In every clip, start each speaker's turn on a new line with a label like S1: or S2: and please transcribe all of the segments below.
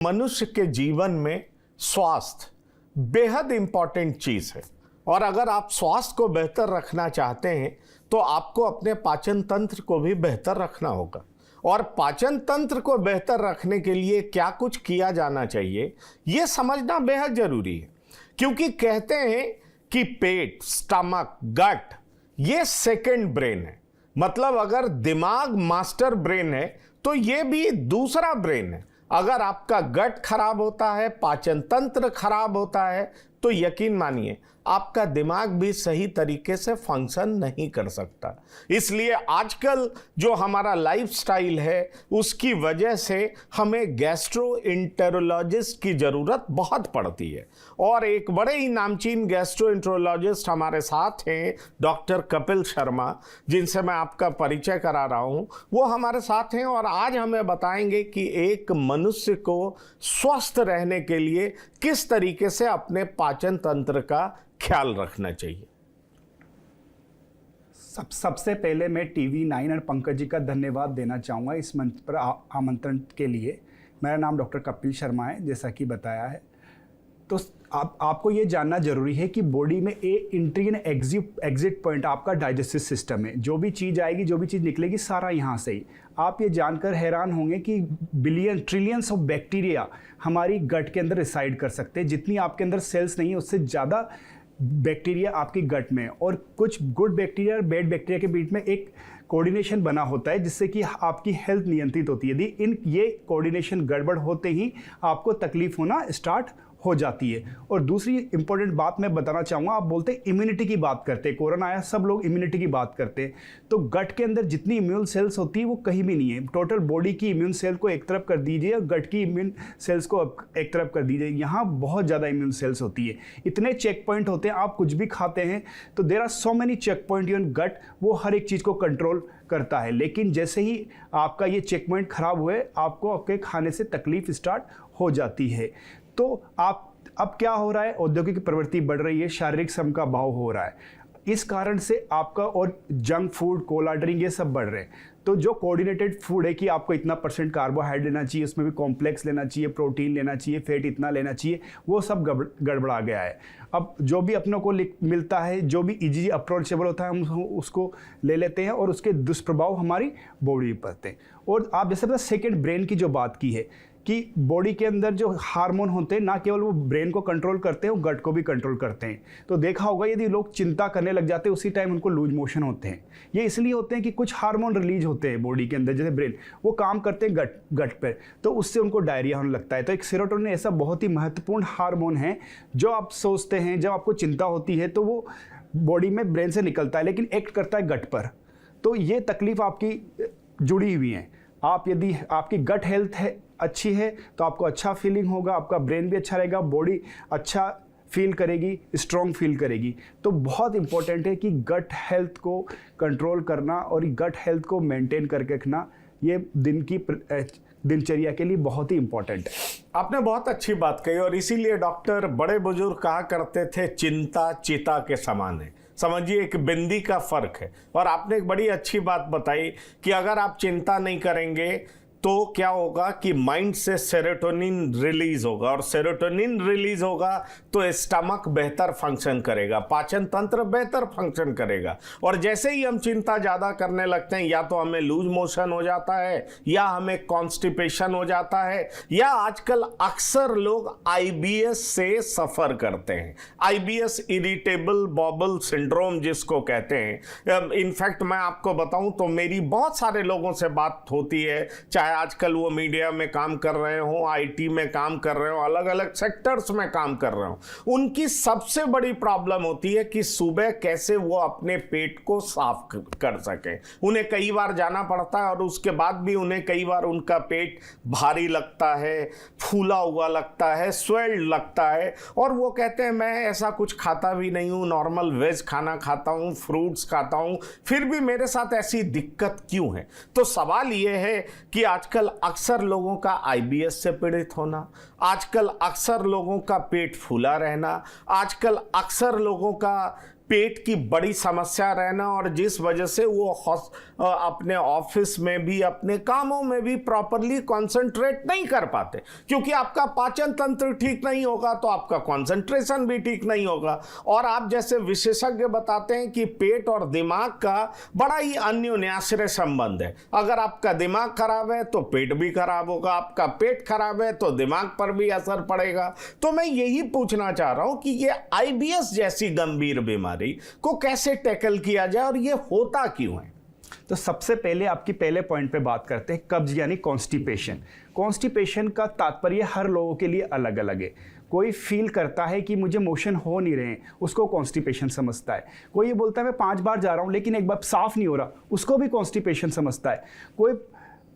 S1: मनुष्य के जीवन में स्वास्थ्य बेहद इंपॉर्टेंट चीज है और अगर आप स्वास्थ्य को बेहतर रखना चाहते हैं तो आपको अपने पाचन तंत्र को भी बेहतर रखना होगा। और पाचन तंत्र को बेहतर रखने के लिए क्या कुछ किया जाना चाहिए ये समझना बेहद जरूरी है, क्योंकि कहते हैं कि पेट, स्टमक, गट ये सेकंड ब्रेन है। मतलब अगर दिमाग मास्टर ब्रेन है तो ये भी दूसरा ब्रेन है। अगर आपका गट खराब होता है, पाचन तंत्र खराब होता है तो यकीन मानिए आपका दिमाग भी सही तरीके से फंक्शन नहीं कर सकता। इसलिए आजकल जो हमारा लाइफस्टाइल है उसकी वजह से हमें गैस्ट्रोएंटेरोलॉजिस्ट की ज़रूरत बहुत पड़ती है। और एक बड़े ही नामचीन गैस्ट्रोएंटेरोलॉजिस्ट हमारे साथ हैं, डॉक्टर कपिल शर्मा, जिनसे मैं आपका परिचय करा रहा हूं। वो हमारे साथ हैं और आज हमें बताएंगे कि एक मनुष्य को स्वस्थ रहने के लिए किस तरीके से अपने पाचन तंत्र का ख्याल रखना चाहिए।
S2: सबसे पहले मैं टीवी 9 और पंकज जी का धन्यवाद देना चाहूँगा इस मंच पर आमंत्रण के लिए। मेरा नाम डॉक्टर कपिल शर्मा है, जैसा कि बताया है। तो आपको ये जानना जरूरी है कि बॉडी में एंट्री एंड एग्जिट पॉइंट आपका डाइजेस्टिव सिस्टम है। जो भी चीज़ आएगी, जो भी चीज़ निकलेगी, सारा यहाँ से ही। आप ये जानकर हैरान होंगे कि ट्रिलियंस ऑफ बैक्टीरिया हमारी गट के अंदर रिसाइड कर सकते हैं। जितनी आपके अंदर सेल्स नहीं है उससे ज़्यादा बैक्टीरिया आपकी गट में है। और कुछ गुड बैक्टीरिया और बैड बैक्टीरिया के बीच में एक कोऑर्डिनेशन बना होता है जिससे कि आपकी हेल्थ नियंत्रित होती है। यदि ये कोऑर्डिनेशन गड़बड़ होते ही आपको तकलीफ होना स्टार्ट हो जाती है। और दूसरी इंपॉर्टेंट बात मैं बताना चाहूँगा, आप बोलते हैं इम्यूनिटी की बात करते हैं, कोरोना आया सब लोग इम्यूनिटी की बात करते हैं। तो गट के अंदर जितनी इम्यून सेल्स होती है वो कहीं भी नहीं है। टोटल बॉडी की इम्यून सेल को एक तरफ कर दीजिए और गट की इम्यून सेल्स को एक तरफ कर दीजिए, यहाँ बहुत ज़्यादा इम्यून सेल्स होती है। इतने चेक पॉइंट होते हैं, आप कुछ भी खाते हैं तो there are so many checkpoint in gut, वो हर एक चीज़ को कंट्रोल करता है। लेकिन जैसे ही आपका ये चेक पॉइंट खराब हुए, आपको आपके खाने से तकलीफ स्टार्ट हो जाती है। तो अब क्या हो रहा है, औद्योगिक प्रवृत्ति बढ़ रही है, शारीरिक श्रम का अभाव हो रहा है। इस कारण से आपका और जंक फूड, कोला ड्रिंक ये सब बढ़ रहे हैं। तो जो कोऑर्डिनेटेड फूड है कि आपको इतना % कार्बोहाइड्रेट लेना चाहिए, उसमें भी कॉम्प्लेक्स लेना चाहिए, प्रोटीन लेना चाहिए, फैट इतना लेना चाहिए, वो सब गड़बड़ा गया है। अब जो भी अपनों को मिलता है, जो भी इजी अप्रोचेबल होता है, हम उसको ले लेते हैं और उसके दुष्प्रभाव हमारी बॉडी पर पड़ते हैं। और आप जैसे सेकेंड ब्रेन की जो बात की है कि बॉडी के अंदर जो हार्मोन होते हैं ना केवल वो ब्रेन को कंट्रोल करते हैं, वो गट को भी कंट्रोल करते हैं। तो देखा होगा यदि लोग चिंता करने लग जाते हैं उसी टाइम उनको लूज मोशन होते हैं। ये इसलिए होते हैं कि कुछ हार्मोन रिलीज होते हैं बॉडी के अंदर, जैसे ब्रेन वो काम करते हैं गट पर, तो उससे उनको डायरिया होने लगता है। तो एक सेरोटोनिन ऐसा बहुत ही महत्वपूर्ण हार्मोन है जो आप सोचते हैं जब आपको चिंता होती है तो वो बॉडी में ब्रेन से निकलता है लेकिन एक्ट करता है गट पर। तो ये तकलीफ आपकी जुड़ी हुई है। यदि आपकी गट हेल्थ अच्छी है तो आपको अच्छा फीलिंग होगा, आपका ब्रेन भी अच्छा रहेगा, बॉडी अच्छा फील करेगी, स्ट्रॉन्ग फील करेगी। तो बहुत इंपॉर्टेंट है कि गट हेल्थ को कंट्रोल करना और गट हेल्थ को मेंटेन करके रखना, ये दिनचर्या के लिए बहुत ही इंपॉर्टेंट है।
S1: आपने बहुत अच्छी बात कही और इसीलिए डॉक्टर बड़े बुजुर्ग कहा करते थे चिंता चिता के समान है। समझिए एक बिंदी का फर्क है। और आपने एक बड़ी अच्छी बात बताई कि अगर आप चिंता नहीं करेंगे तो क्या होगा कि माइंड से सेरोटोनिन रिलीज होगा और सेरोटोनिन रिलीज होगा तो स्टमक बेहतर फंक्शन करेगा, पाचन तंत्र बेहतर फंक्शन करेगा। और जैसे ही हम चिंता ज़्यादा करने लगते हैं या तो हमें लूज मोशन हो जाता है या हमें कॉन्स्टिपेशन हो जाता है या आजकल अक्सर लोग IBS से सफ़र करते हैं। IBS इरिटेबल बॉबल सिंड्रोम जिसको कहते हैं। इनफैक्ट मैं आपको बताऊं तो मेरी बहुत सारे लोगों से बात होती है, चाहे आजकल वो मीडिया में काम कर रहे हो, IT में काम कर रहे हो, अलग अलग सेक्टर्स में काम कर रहे हो, उनकी सबसे बड़ी प्रॉब्लम होती है कि सुबह कैसे वो अपने पेट को साफ कर सके। उन्हें कई बार जाना पड़ता है और उसके बाद भी उन्हें कई बार उनका पेट भारी लगता है, फूला हुआ लगता है, स्वेल्ड लगता है और वो कहते हैं मैं ऐसा कुछ खाता भी नहीं हूँ, नॉर्मल वेज खाना खाता हूँ, फ्रूट्स खाता हूँ, फिर भी मेरे साथ ऐसी दिक्कत क्यों है। तो सवाल ये है कि आजकल अक्सर लोगों का IBS से पीड़ित होना, आजकल अक्सर लोगों का पेट फूला रहना, आजकल अक्सर लोगों का पेट की बड़ी समस्या रहना और जिस वजह से वो अपने ऑफिस में भी अपने कामों में भी प्रॉपरली कंसंट्रेट नहीं कर पाते, क्योंकि आपका पाचन तंत्र ठीक नहीं होगा तो आपका कंसंट्रेशन भी ठीक नहीं होगा। और आप जैसे विशेषज्ञ बताते हैं कि पेट और दिमाग का बड़ा ही अन्योन्याश्रय संबंध है। अगर आपका दिमाग खराब है तो पेट भी खराब होगा, आपका पेट खराब है तो दिमाग पर भी असर पड़ेगा। तो मैं यही पूछना चाह रहा हूं कि ये आईबीएस जैसी गंभीर बीमारी को कैसे टैकल किया जाए और ये होता क्यों है?
S2: तो सबसे पहले आपकी पहले पॉइंट पे बात करते हैं, कब्ज यानी कॉन्स्टिपेशन। कॉन्स्टिपेशन का तात्पर्य हर लोगों के लिए अलग अलग है। कोई फील करता है कि मुझे मोशन हो नहीं रहे हैं, उसको कॉन्स्टिपेशन समझता है। कोई ये बोलता है मैं 5 बार जा रहा हूँ लेकिन एक बार साफ नहीं हो रहा, उसको भी कॉन्स्टिपेशन समझता है। कोई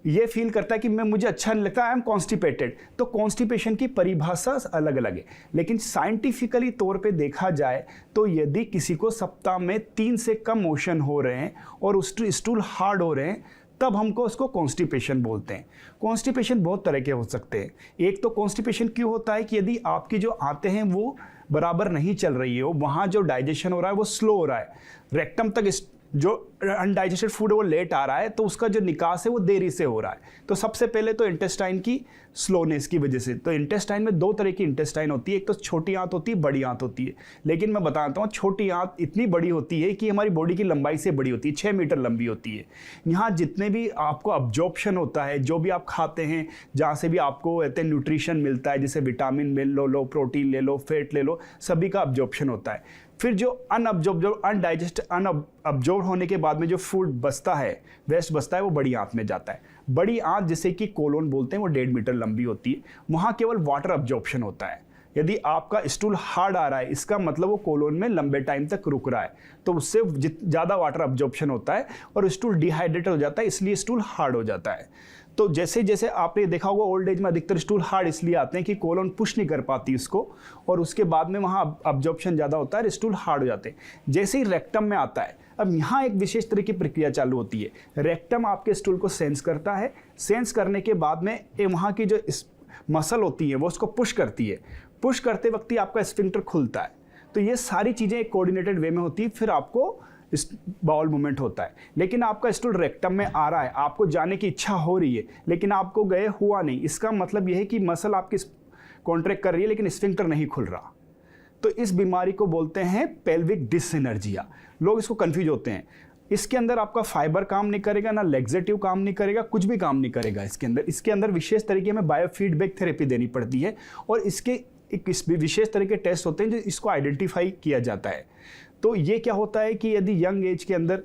S2: ये फील करता है कि मुझे अच्छा नहीं लगता, आई एम कॉन्स्टिपेटेड। तो कॉन्स्टिपेशन की परिभाषा अलग अलग है, लेकिन साइंटिफिकली तौर पे देखा जाए तो यदि किसी को सप्ताह में 3 से कम मोशन हो रहे हैं और स्टूल हार्ड हो रहे हैं, तब हमको उसको कॉन्स्टिपेशन बोलते हैं। कॉन्स्टिपेशन बहुत तरह के हो सकते हैं। एक तो कॉन्स्टिपेशन क्यों होता है कि यदि आपकी जो आंतें हैं वो बराबर नहीं चल रही हो, वहाँ जो डाइजेशन हो रहा है वो स्लो हो रहा है, रेक्टम तक जो अनडाइजेस्टेड फूड है वो लेट आ रहा है, तो उसका जो निकास है वो देरी से हो रहा है। तो सबसे पहले तो इंटेस्टाइन की स्लोनेस की वजह से। तो इंटेस्टाइन में 2 तरह की इंटेस्टाइन होती है, एक तो छोटी आंत होती है, बड़ी आंत होती है। लेकिन मैं बताता हूँ, छोटी आंत इतनी बड़ी होती है कि हमारी बॉडी की लंबाई से बड़ी होती है, 6 मीटर लंबी होती है। यहाँ जितने भी आपको अब्जॉर्प्शन होता है, जो भी आप खाते हैं, जहाँ से भी आपको कहते हैं न्यूट्रिशन मिलता है, जैसे विटामिन लो, प्रोटीन ले लो, फैट ले लो, सभी का अब्जॉर्प्शन होता है। फिर जो अनअब्जॉर्ब होने के बाद में जो फूड बचता है, वेस्ट बचता है, वो बड़ी आंत में जाता है। बड़ी आंत जिसे कि कोलोन बोलते हैं, वो 1.5 मीटर लंबी होती है। वहाँ केवल वाटर अब्जॉर्प्शन होता है। यदि आपका स्टूल हार्ड आ रहा है, इसका मतलब वो कोलोन में लंबे टाइम तक रुक रहा है, तो उससे ज़्यादा वाटर अब्जॉर्प्शन होता है और स्टूल डिहाइड्रेट हो जाता है, इसलिए स्टूल हार्ड हो जाता है। तो जैसे जैसे आपने देखा होगा, ओल्ड एज में अधिकतर स्टूल हार्ड इसलिए आते हैं कि कोलोन पुश नहीं कर पाती इसको, और उसके बाद में वहाँ अब्जॉर्प्शन ज़्यादा होता है, स्टूल हार्ड हो जाते हैं। जैसे ही रेक्टम में आता है, अब यहाँ एक विशेष तरह की प्रक्रिया चालू होती है। रेक्टम आपके स्टूल को सेंस करता है, सेंस करने के बाद में वहाँ की जो मसल होती है वो उसको पुश करती है। पुश करते वक्त ही आपका स्फिंक्टर खुलता है। तो ये सारी चीज़ें एक कोऑर्डिनेटेड वे में होती है, फिर आपको बाउल मूवमेंट होता है। लेकिन आपका स्टूल रेक्टम में आ रहा है, आपको जाने की इच्छा हो रही है, लेकिन आपको गए हुआ नहीं। इसका मतलब यह है कि मसल आपकी कॉन्ट्रैक्ट कर रही है लेकिन स्फिंक्टर नहीं खुल रहा। तो इस बीमारी को बोलते हैं पेल्विक डिसएनर्जिया। लोग इसको कंफ्यूज होते हैं। इसके अंदर आपका फाइबर काम नहीं करेगा, ना लेग्जेटिव काम नहीं करेगा, कुछ भी काम नहीं करेगा इसके अंदर विशेष तरीके में बायोफीडबैक थेरेपी देनी पड़ती है, और इसके इस विशेष तरह के टेस्ट होते हैं जो इसको आइडेंटिफाई किया जाता है। तो ये क्या होता है कि यदि यंग एज के अंदर,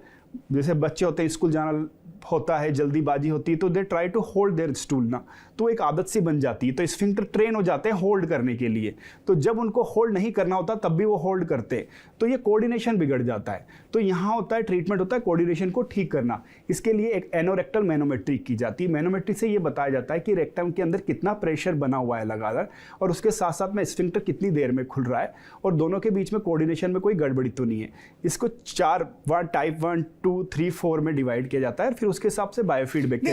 S2: जैसे बच्चे होते हैं, स्कूल जाना होता है, जल्दीबाजी होती है, तो they try to hold their stool ना, तो एक आदत सी बन जाती है। तो स्फिंक्टर ट्रेन हो जाते हैं होल्ड करने के लिए। तो जब उनको होल्ड नहीं करना होता तब भी वो होल्ड करते हैं, तो ये कोऑर्डिनेशन बिगड़ जाता है। तो यहाँ होता है ट्रीटमेंट होता है कोऑर्डिनेशन को ठीक करना। इसके लिए एक एनोरेक्टल मैनोमेट्री की जाती है। मैनोमेट्री से ये बताया जाता है कि रेक्टम के अंदर कितना प्रेशर बना हुआ है लगातार, और उसके साथ साथ में स्फिंक्टर कितनी देर में खुल रहा है, और दोनों के बीच में कोऑर्डिनेशन में कोई गड़बड़ी तो नहीं है। इसको 4 टाइप 1, 2, 3, 4 में डिवाइड किया जाता है, फिर उसके हिसाब से बायोफीडबैक